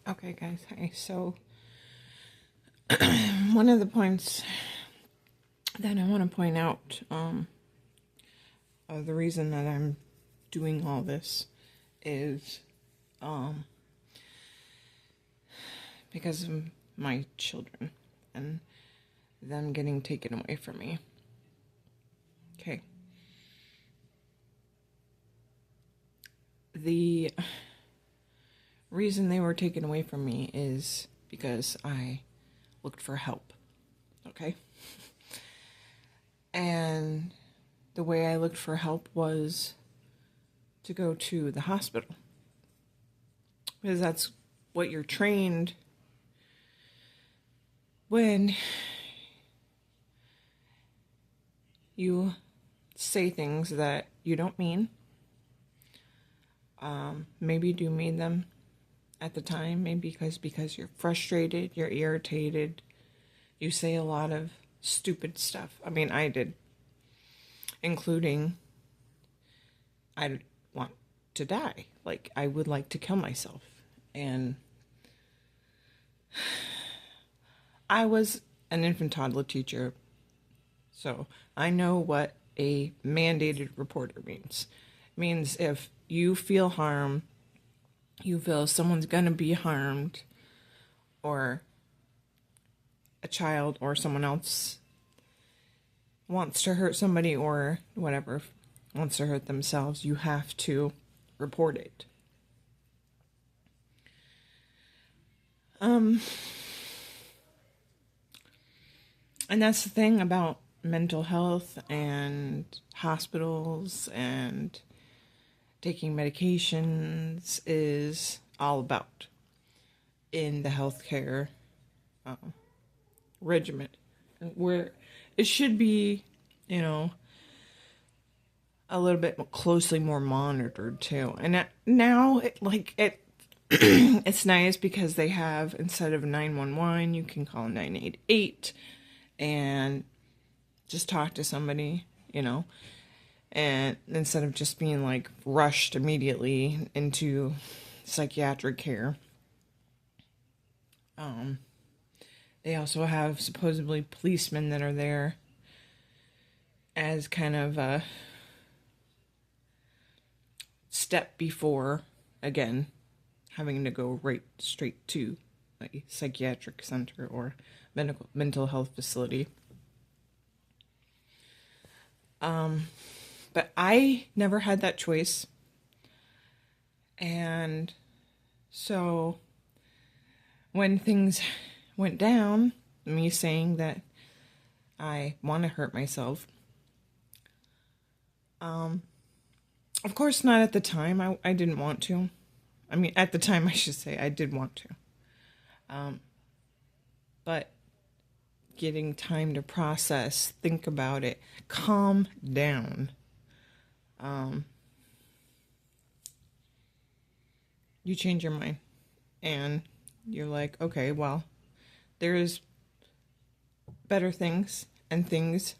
Okay, guys. Hi. So, one of the points that I want to point out, the reason that I'm doing all this is, because of my children and them getting taken away from me. Okay. The reason they were taken away from me is because I looked for help. Okay. And the way I looked for help was to go to the hospital. Because that's what you're trained when you say things that you don't mean. Maybe you do mean them at the time, maybe because you're frustrated, you're irritated, you say a lot of stupid stuff. I mean, I did, including I want to die. Like, I would like to kill myself. And I was an infant toddler teacher, so I know what a mandated reporter means. It means if you feel harm, you feel someone's gonna be harmed, or a child or someone else wants to hurt somebody or whatever, wants to hurt themselves, you have to report it. And that's the thing about mental health and hospitals and taking medications is all about in the healthcare regimen, where it should be, a little bit closely more monitored too. And now, it's nice because they have, instead of 911, you can call 988 and just talk to somebody, and instead of just being like rushed immediately into psychiatric care. They also have supposedly policemen that are there as kind of a step before, again, having to go right straight to a psychiatric center or mental health facility. But I never had that choice. And so when things went down, me saying that I want to hurt myself, of course not at the time. I didn't want to. I mean, at the time, I should say, I did want to. But getting time to process, think about it, calm down. You change your mind. And you're like, okay, well, there's better things and things.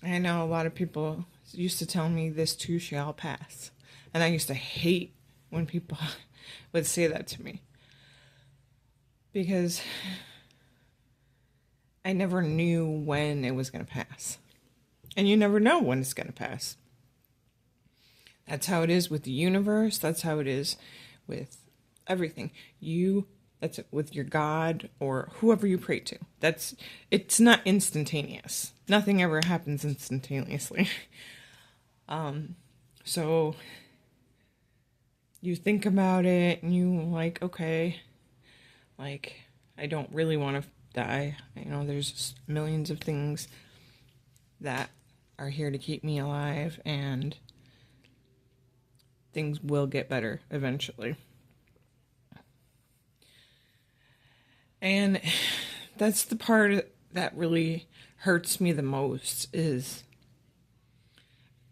I know a lot of people used to tell me this too shall pass. And I used to hate when people would say that to me. Because I never knew when it was going to pass. And you never know when it's going to pass. That's how it is with the universe. That's how it is with everything. That's it with your God or whoever you pray to. It's not instantaneous. Nothing ever happens instantaneously. So you think about it and you like, okay, like, I don't really want to die. There's just millions of things that are here to keep me alive, and things will get better eventually. And that's the part that really hurts me the most, is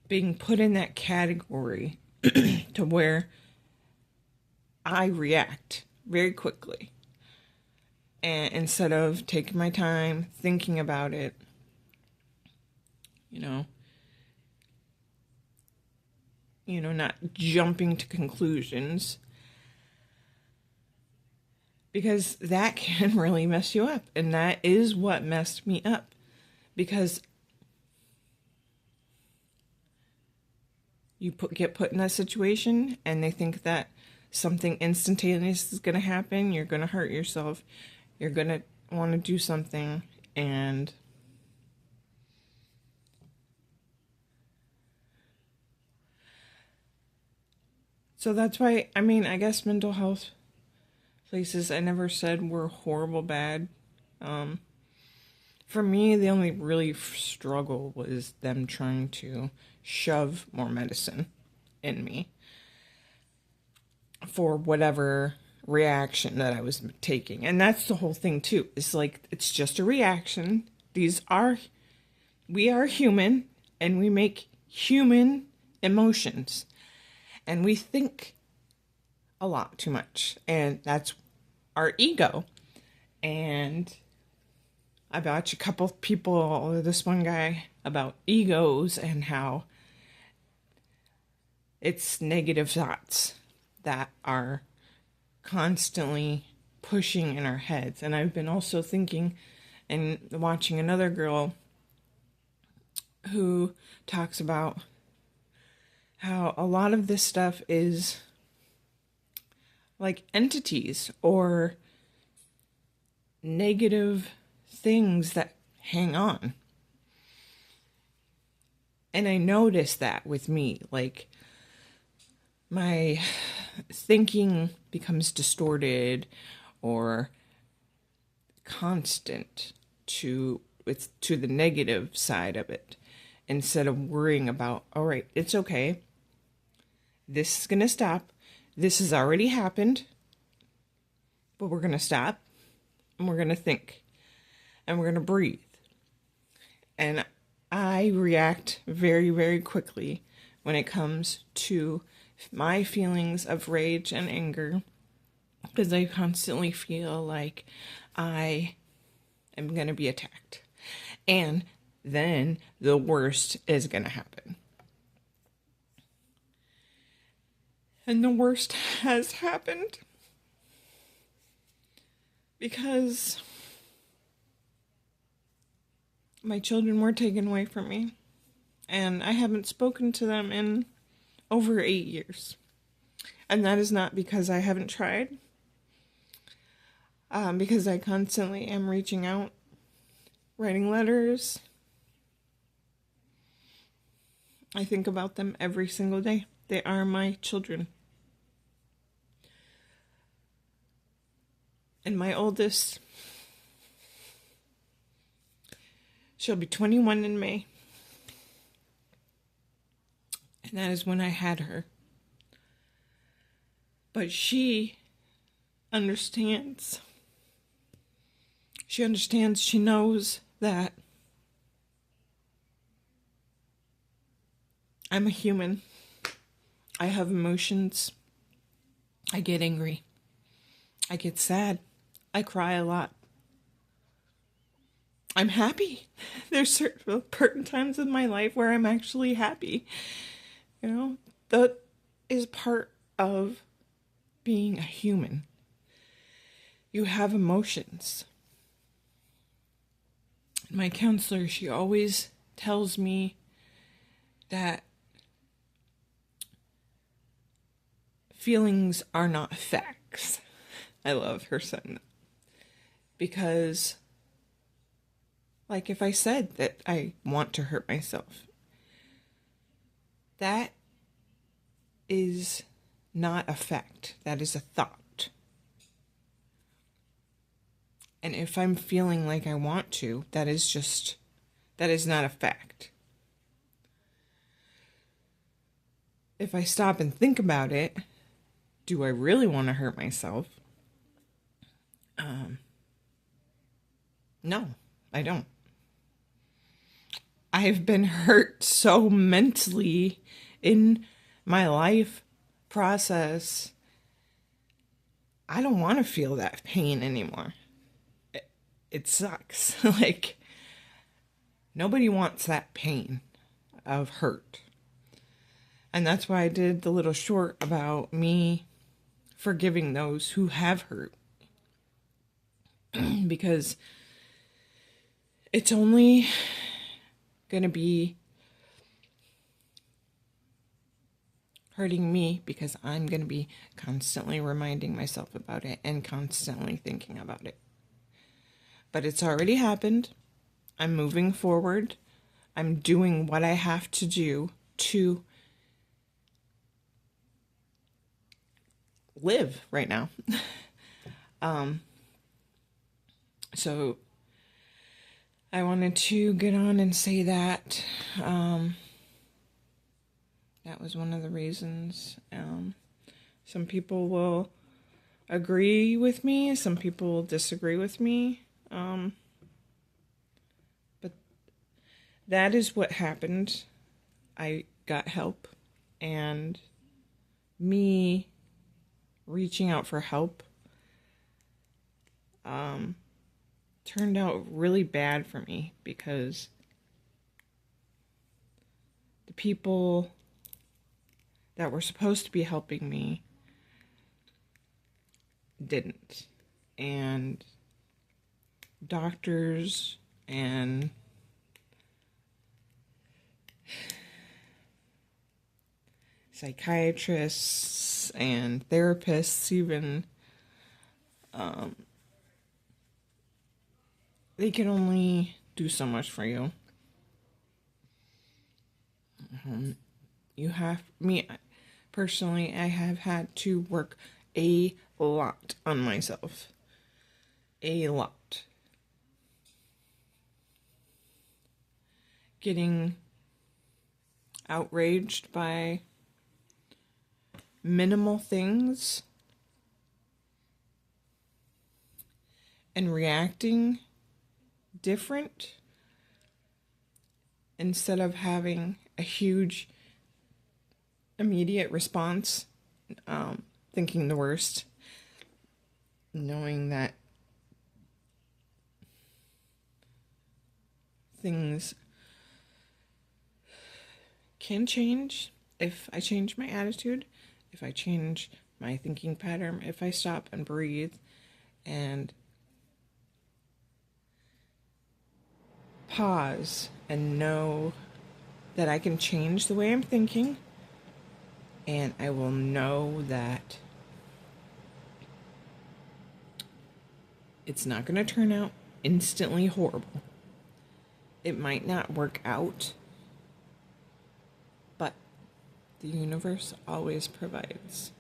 being put in that category to where I react very quickly. And instead of taking my time, thinking about it, not jumping to conclusions, because that can really mess you up. And that is what messed me up, because you get put in that situation and they think that something instantaneous is going to happen. You're going to hurt yourself. You're going to want to do something, and so that's why, I mean, I guess mental health places, I never said were horrible bad. For me, the only really struggle was them trying to shove more medicine in me for whatever reaction that I was taking. And that's the whole thing too. It's like, it's just a reaction. We are human, and we make human emotions, and we think a lot too much, and that's our ego. And I watched a couple of people, this one guy, about egos and how it's negative thoughts that are constantly pushing in our heads. And I've been also thinking and watching another girl who talks about how a lot of this stuff is like entities or negative things that hang on. And I noticed that with me, like my thinking becomes distorted or constant to the negative side of it, instead of worrying about, all right, it's okay, this is gonna stop, this has already happened, but we're gonna stop and we're gonna think and we're gonna breathe. And I react very, very quickly when it comes to my feelings of rage and anger, because I constantly feel like I am going to be attacked. And then the worst is going to happen. And the worst has happened, because my children were taken away from me, and I haven't spoken to them in over 8 years. And that is not because I haven't tried, because I constantly am reaching out, writing letters. I think about them every single day. They are my children. And my oldest, she'll be 21 in May. And that is when I had her. But she understands. She understands. She knows that I'm a human. I have emotions. I get angry. I get sad. I cry a lot. I'm happy. There's certain times in my life where I'm actually happy. You know, that is part of being a human. You have emotions. My counselor, she always tells me that feelings are not facts. I love her saying that. Because, like, if I said that I want to hurt myself, that is not a fact. That is a thought. And if I'm feeling like I want to, that is not a fact. If I stop and think about it, do I really want to hurt myself? No, I don't. I've been hurt so mentally in my life process. I don't want to feel that pain anymore. It sucks. Like, nobody wants that pain of hurt. And that's why I did the little short about me forgiving those who have hurt. because it's only going to be hurting me because I'm going to be constantly reminding myself about it and constantly thinking about it. But it's already happened. I'm moving forward. I'm doing what I have to do to live right now. So I wanted to get on and say that that was one of the reasons. Some people will agree with me, some people will disagree with me, but that is what happened. I got help, and me reaching out for help turned out really bad for me because the people that were supposed to be helping me didn't. And doctors and psychiatrists and therapists even, they can only do so much for you. You have, me personally, I have had to work a lot on myself. A lot. Getting outraged by minimal things and reacting different instead of having a huge immediate response, thinking the worst, knowing that things can change if I change my attitude, if I change my thinking pattern, if I stop and breathe and pause and know that I can change the way I'm thinking, and I will know that it's not going to turn out instantly horrible. It might not work out, but the universe always provides.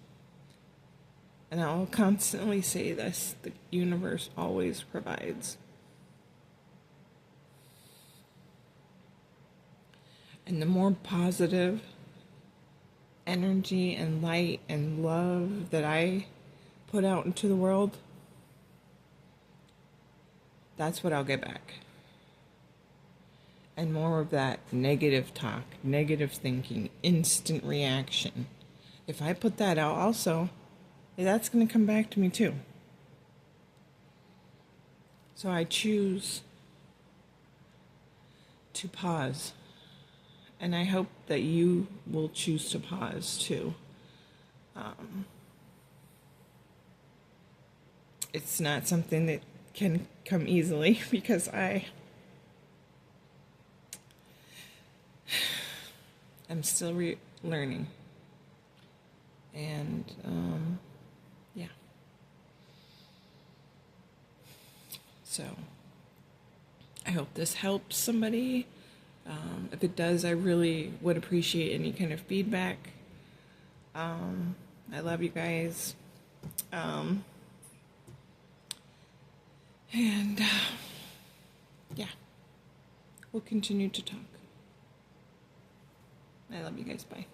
And I'll constantly say this, the universe always provides. And the more positive energy and light and love that I put out into the world, that's what I'll get back. And more of that negative talk, negative thinking, instant reaction. If I put that out also, that's going to come back to me too. So I choose to pause. And I hope that you will choose to pause too. It's not something that can come easily because I'm still learning. And yeah. So I hope this helps somebody. If it does, I really would appreciate any kind of feedback. I love you guys. And yeah, we'll continue to talk. I love you guys. Bye.